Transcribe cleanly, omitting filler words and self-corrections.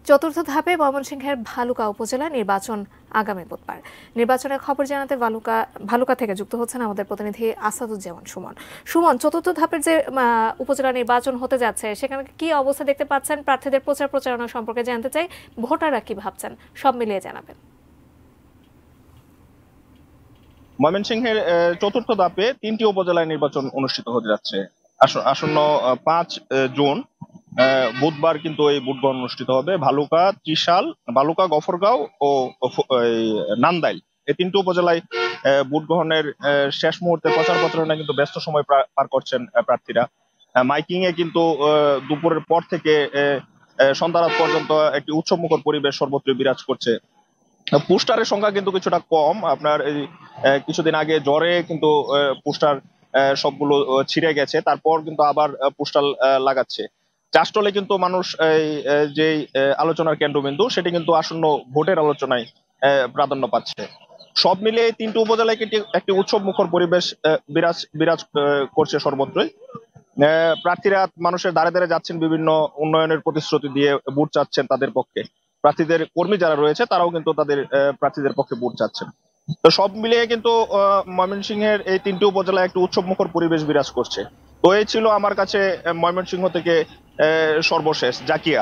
চতুর্থ ধাপে ময়মনসিংহের ভালুকা উপজেলা নির্বাচন আগামী বুধবার। নির্বাচনের খবর জানাতে ভালুকা থেকে যুক্ত হচ্ছেন আমাদের প্রতিনিধি আসাদুজ্জামান সুমন। সুমন, চতুর্থ ধাপের যে উপজেলা নির্বাচন হতে যাচ্ছে সেখানে কি অবস্থা দেখতে পাচ্ছেন? প্রার্থীদের প্রচারণা সম্পর্কে জানতে চাই, ভোটাররা কি ভাবছেন, সব মিলিয়ে জানাবেন। ময়মনসিংহের চতুর্থ ধাপে ৩টি উপজেলায় নির্বাচন অনুষ্ঠিত হতে যাচ্ছে। আসন্ন ৫ জুন বুধবার কিন্তু এই ভোট গ্রহণ অনুষ্ঠিত হবে ভালুকা, ত্রিশাল, ভালুকা, গফরগাঁও ও এই নান্দাইল, এই ৩টি উপজেলায় ভোট গ্রহণের শেষ মুহূর্তে প্রচার প্রচারণায় কিন্তু ব্যস্ত সময় পার করছেন প্রার্থীরা। মাইকিং এ কিন্তু দুপুরের পর থেকে সন্ধ্যা রাত পর্যন্ত একটি উৎসবমুখর পরিবেশ সর্বত্র বিরাজ করছে। পোস্টারের সংখ্যা কিন্তু কিছুটা কম। আপনার এই কিছুদিন আগে জ্বরে কিন্তু পোস্টার সবগুলো ছিঁড়ে গেছে, তারপর কিন্তু আবার পোস্টার লাগাচ্ছে। চাষটলে কিন্তু মানুষ এই যে আলোচনার কেন্দ্রবিন্দু, সেটি কিন্তু আসন্ন ভোটের আলোচনায় প্রাধান্য পাচ্ছে। সব মিলিয়ে এই ৩টি উপজেলায় কিন্তু একটি উৎসব মুখর পরিবেশ বিরাজ বিরাজ করছে সর্বত্রই। প্রার্থীরা মানুষের দ্বারে দ্বারে যাচ্ছেন, বিভিন্ন উন্নয়নের প্রতিশ্রুতি দিয়ে ভোট চাচ্ছেন তাদের পক্ষে। প্রার্থীদের কর্মী যারা রয়েছে তারাও কিন্তু তাদের প্রার্থীদের পক্ষে ভোট চাচ্ছেন। তো সব মিলিয়ে কিন্তু ময়মনসিংহের এই ৩টি উপজেলায় একটি উৎসব মুখর পরিবেশ বিরাজ করছে। তো এই ছিল আমার কাছে ময়মনসিংহ থেকে সর্বশেষ। জাকিয়া।